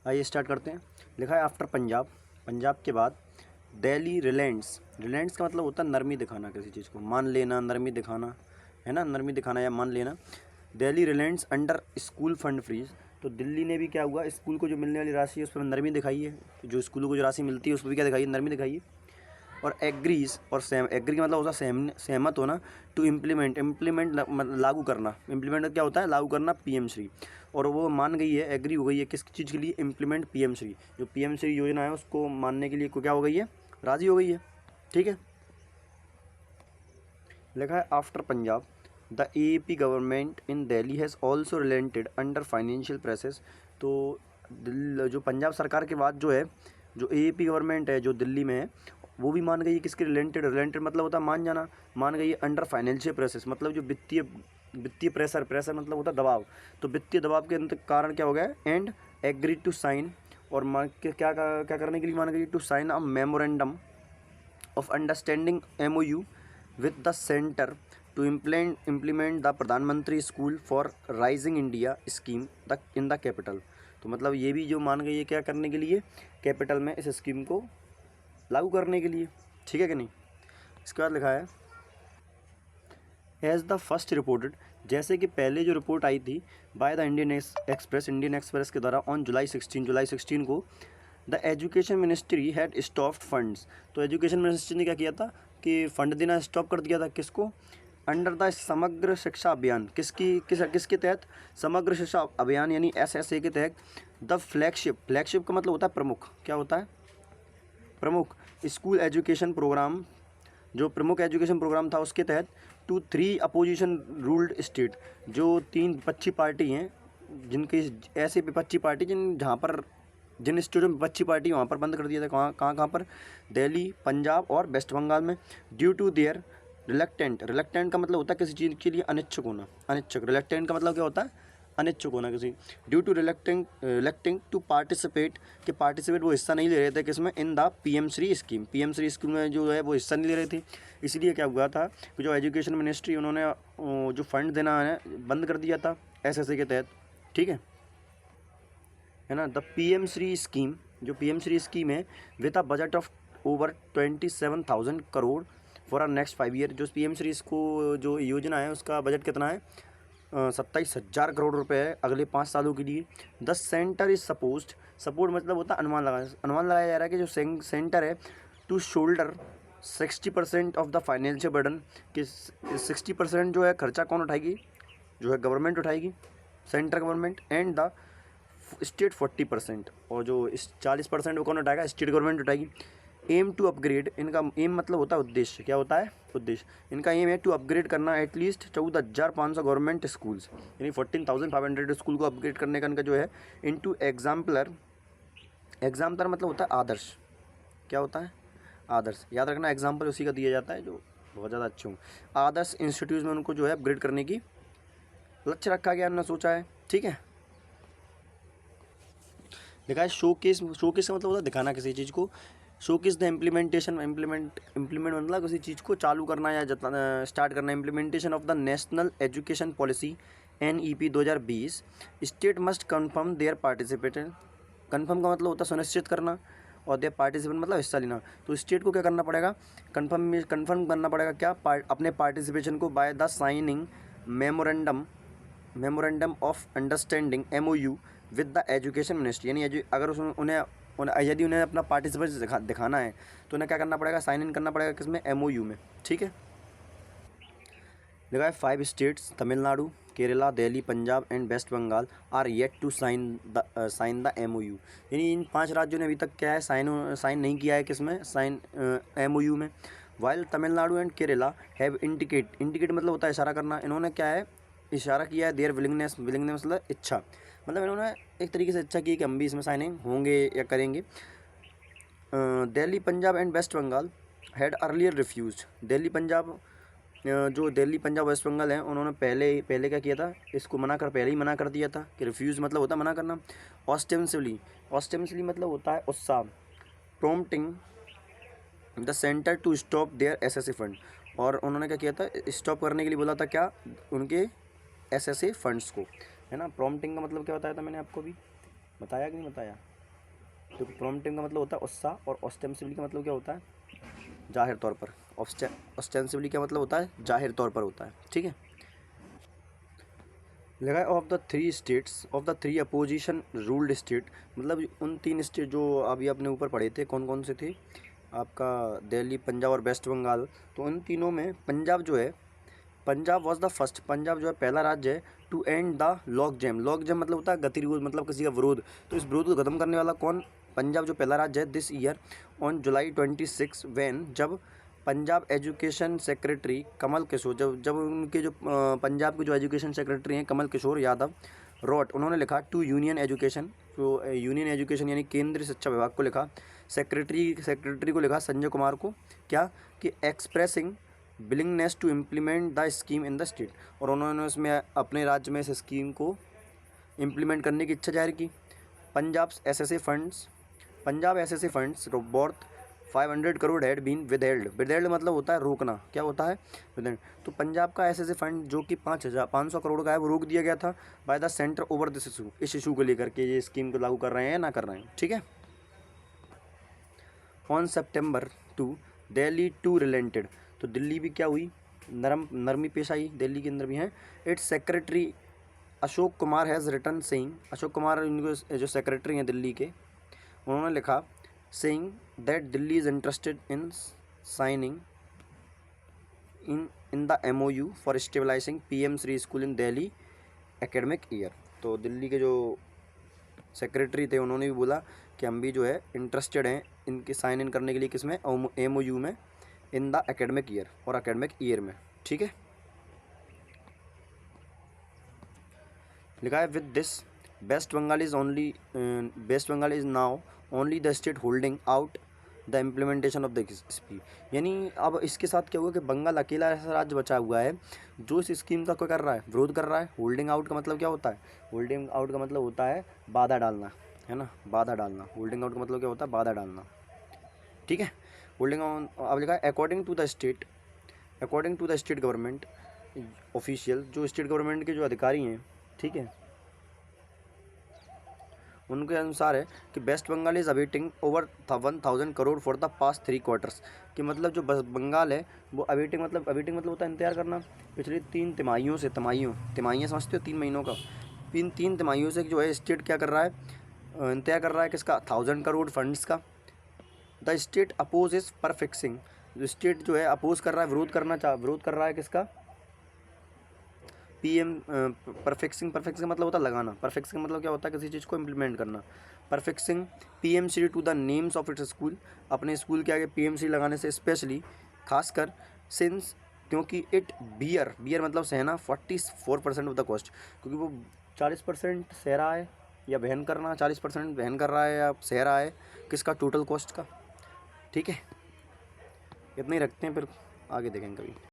आइए स्टार्ट करते हैं। लिखा है आफ्टर पंजाब, पंजाब के बाद दिल्ली रिलेंट्स। रिलेंट्स का मतलब होता है नरमी दिखाना, किसी चीज़ को मान लेना, नरमी दिखाना, है ना, नरमी दिखाना या मान लेना। Delhi relents under school fund freeze. तो दिल्ली ने भी क्या हुआ, स्कूल को जो मिलने वाली राशि है उस पर नरमी दिखाई है, जो स्कूलों को जो राशि मिलती है उस पर भी क्या दिखाई है, नरमी दिखाई है। और एग्रीज और एग्री का मतलब होता है सहमत होना। टू इम्प्लीमेंट, लागू करना। इम्प्लीमेंट क्या होता है, लागू करना पीएम श्री। और वो मान गई है, एग्री हो गई है किस चीज़ के लिए, इम्प्लीमेंट पीएम श्री। जो पीएम श्री योजना है उसको मानने के लिए को क्या हो गई है, राज़ी हो गई है। ठीक है, लिखा है after Punjab the AAP government in Delhi has also relented under financial presses. तो जो पंजाब सरकार के बाद जो है, जो AAP गवर्नमेंट है जो दिल्ली में है, वो भी मान गई है किसके रिलेंटेड। रिलेंटेड मतलब होता है मान जाना, मान गई है अंडर फाइनेंशियल प्रेसेस, मतलब जो वित्तीय प्रेशर मतलब होता है दबाव। तो वित्तीय दबाव के कारण क्या हो गया, एंड एग्री टू साइन। और मान के क्या करने के लिए मान गई, to sign a memorandum of understanding MOU with the center to implement the प्रधानमंत्री school for rising India scheme in the capital. तो मतलब ये भी जो मान गई है क्या करने के लिए, कैपिटल में इस स्कीम को लागू करने के लिए। ठीक है कि नहीं। इसके बाद लिखा है एज द फर्स्ट रिपोर्टेड, जैसे कि पहले जो रिपोर्ट आई थी बाय द इंडियन एक्सप्रेस के द्वारा ऑन जुलाई 16 को, the education ministry had stopped funds. तो एजुकेशन मिनिस्ट्री ने क्या किया था कि फ़ंड देना स्टॉप कर दिया था। किसको, अंडर द समग्र शिक्षा अभियान। किसके तहत, समग्र शिक्षा अभियान यानी SSA के तहत। द फ्लैगशिप का मतलब होता है प्रमुख, क्या होता है, प्रमुख स्कूल एजुकेशन प्रोग्राम, जो प्रमुख एजुकेशन प्रोग्राम था उसके तहत। टू 3 अपोजिशन रूल्ड स्टेट, जो 3 विपक्षी पार्टी हैं, जिनके ऐसे विपक्षी पार्टी जिन स्टेटों में विपक्षी पार्टी वहाँ पर बंद कर दिया था। कहाँ पर, दिल्ली, पंजाब और वेस्ट बंगाल में। ड्यू टू देयर रिलेक्टेंट का मतलब होता है किसी चीज़ के लिए अनिच्छुक होना, अनिच्छुक। रिलेक्टेंट का मतलब क्या होता है, अनिच्छुक होना किसी। ड्यू टू रिलेक्टिंग टू पार्टिसिपेट, कि पार्टिसिपेट वो हिस्सा नहीं ले रहे थे किसमें, in the PM Shri scheme में जो है वो हिस्सा नहीं ले रहे थे। इसलिए क्या हुआ था कि जो एजुकेशन मिनिस्ट्री उन्होंने जो फंड देना है बंद कर दिया था SSA के तहत। ठीक है ना। द पीएम श्री स्कीम, जो पीएम श्री स्कीम है, with a budget of over 27,000 crore for our next 5 year. जो पीएम श्री इसको जो योजना है उसका बजट कितना है, 27,000 करोड़ रुपए है अगले 5 सालों के लिए। द सेंटर इज सपोर्ट मतलब होता है अनुमान लगाया जा रहा है कि जो सेंटर है to shoulder 60% of the financial burden, कि 60% जो है खर्चा कौन उठाएगी, जो है गवर्नमेंट उठाएगी, central government. And the state 40%, और जो इस 40% वो कौन उठाएगा, स्टेट गवर्नमेंट उठाएगी। एम टू अपग्रेड, इनका एम मतलब होता है उद्देश्य, क्या होता है उद्देश्य। इनका एम है टू अपग्रेड करना एटलीस्ट 14,500 गवर्नमेंट स्कूल्स, यानी 14,500 स्कूल को अपग्रेड करने का इनका जो है। इनटू एग्जाम्पलर मतलब होता है आदर्श, क्या होता है, आदर्श। याद रखना, एग्जाम्पल उसी का दिया जाता है जो बहुत ज़्यादा अच्छे हों। आदर्श इंस्टीट्यूट में उनको जो है अपग्रेड करने की लक्ष्य रखा गया, उन्होंने सोचा है। ठीक है, लिखा है शोकेस का मतलब होता है दिखाना किसी चीज़ को। शोकेस द इम्प्लीमेंटेशन, इम्प्लीमेंट मतलब किसी चीज़ को चालू करना या स्टार्ट करना। Implementation of the national education policy NEP 2020। State must confirm their participation. Confirm का मतलब होता है सुनिश्चित करना, और देयर पार्टिसिपेट मतलब हिस्सा लेना। तो स्टेट को क्या करना पड़ेगा, कन्फर्म करना पड़ेगा क्या, अपने पार्टिसिपेशन को by the signing memorandum of understanding MOU with the education ministry. यानी अगर यदि उन्हें अपना पार्टिसिपेशन दिखाना है तो उन्हें क्या करना पड़ेगा, साइन इन करना पड़ेगा किसमें, MOU में। ठीक है, लिखा है 5 states Tamil Nadu, Kerala, Delhi, Punjab and West Bengal are yet to sign the MOU। यानी इन 5 राज्यों ने अभी तक क्या है, साइन नहीं किया है किसमें, MOU में। While Tamil Nadu and Kerala have indicate मतलब होता है इशारा करना। इन्होंने क्या है, इशारा किया है देयर विलिंगनेस मतलब इच्छा, मतलब इन्होंने एक तरीके से इच्छा की कि हम भी इसमें साइनिंग होंगे या करेंगे। Delhi, Punjab and West Bengal had earlier refused. Delhi, Punjab, West Bengal हैं, उन्होंने पहले क्या किया था, इसको पहले ही मना कर दिया था कि रिफ्यूज़ मतलब होता है मना करना। ऑस्टेंसिवली मतलब होता है उत्साह। Prompting the centre to stop their SSA fund, और उन्होंने क्या किया था, स्टॉप करने के लिए बोला था क्या, उनके SSA फंड्स को, है ना। प्रॉम्प्टिंग का मतलब क्या बताया था मैंने आपको भी, बताया कि नहीं बताया, तो प्रॉम्प्टिंग का मतलब होता है उत्साह, और ऑस्टेंसिबली का मतलब क्या होता है, जाहिर तौर पर। ऑस्टेंसिबली क्या मतलब होता है, जाहिर तौर पर होता है, ठीक है। लगा of the three states of the three opposition ruled state, मतलब उन तीन स्टेट जो अभी अपने ऊपर पढ़े थे, कौन कौन से थे आपका, दिल्ली, पंजाब और वेस्ट बंगाल। तो उन तीनों में पंजाब जो है, Punjab was the first, Punjab जो है पहला राज्य है to end the lock jam. Lock jam मतलब होता है गतिरोध, मतलब किसी का विरोध। तो इस विरोध को खत्म करने वाला कौन, पंजाब जो पहला राज्य है। This year on July 26 when, जब पंजाब एजुकेशन सेक्रेटरी कमल किशोर, जब उनके जो पंजाब के जो एजुकेशन सेक्रेटरी हैं कमल किशोर यादव, रोट, उन्होंने लिखा टू यूनियन एजुकेशन, तो यूनियन एजुकेशन यानी केंद्रीय शिक्षा विभाग को लिखा, सेक्रेटरी को लिखा संजय कुमार को, क्या कि expressing willingness to implement the scheme in the state, और उन्होंने उसमें अपने राज्य में इस स्कीम को इम्प्लीमेंट करने की इच्छा जाहिर की। Punjab SSA funds worth 500 crore had been withheld मतलब होता है रोकना, क्या होता है, विदहेल्ड। तो पंजाब का एसएसए फंड जो कि 500 करोड़ का है, वो रोक दिया गया था by the centre over this issue, इस इशू को लेकर के ये स्कीम को लागू कर रहे हैं या ना कर रहे हैं, ठीक है। ऑन September 2 दिल्ली टू रिलेंटेड, तो दिल्ली भी क्या हुई, नरमी पेश आई, दिल्ली के अंदर भी हैं। Its secretary Ashok Kumar has written saying, Ashok Kumar इनको जो सेक्रेटरी हैं दिल्ली के, उन्होंने लिखा saying that Delhi is interested in signing in the MOU for stabilising PM Shri school in Delhi academic year. तो दिल्ली के जो सेक्रेटरी थे उन्होंने भी बोला कि हम भी जो है इंटरेस्टेड हैं इनके साइन इन करने के लिए, किसमें, MOU में, इन द एकेडमिक ईयर, और एकेडमिक ईयर में, ठीक है। लिखा है with this West Bengal is now only the state holding out the implementation of the scheme, यानी अब इसके साथ क्या हुआ कि बंगाल अकेला ऐसा राज्य बचा हुआ है जो इस स्कीम का क्या कर रहा है, विरोध कर रहा है। होल्डिंग आउट का मतलब क्या होता है, होल्डिंग आउट का मतलब होता है बाधा डालना, है ना, बाधा डालना। होल्डिंग आउट का मतलब क्या होता है, बाधा डालना, ठीक है। होल्डिंग अब लिखा है according to the state government official, जो स्टेट गवर्नमेंट के जो अधिकारी हैं, ठीक है, उनके अनुसार है कि West Bengal is awaiting over 1000 crore for the past 3 quarters, कि मतलब जो बंगाल है वो अवेटिंग मतलब होता है इंतजार करना, पिछले 3 तिमाहियों से, तिमाहियाँ समझते हो, 3 महीनों का, 3 तिमाहियों से जो है स्टेट क्या कर रहा है, इंतजार कर रहा है किसका, 1000 करोड़ फंड्स का। द स्टेट अपोज इज परफिक्सिंग, जो स्टेट जो है अपोज कर रहा है, विरोध कर रहा है किसका, PM परफेक्सिंग मतलब होता है लगाना, परफेक्सिंग मतलब क्या होता है, किसी चीज़ को इम्प्लीमेंट करना। Prefixing PMC to the names of its school, अपने स्कूल के आगे PMC लगाने से स्पेशली, खासकर, सिंस, क्योंकि इट बियर मतलब सहना 44% ऑफ द कॉस्ट, क्योंकि वो 40% सह रहा है या वहन करना, 40% वहन कर रहा है या सह रहा है किसका, टोटल कॉस्ट का, ठीक है। इतना ही रखते हैं, फिर आगे देखेंगे कभी।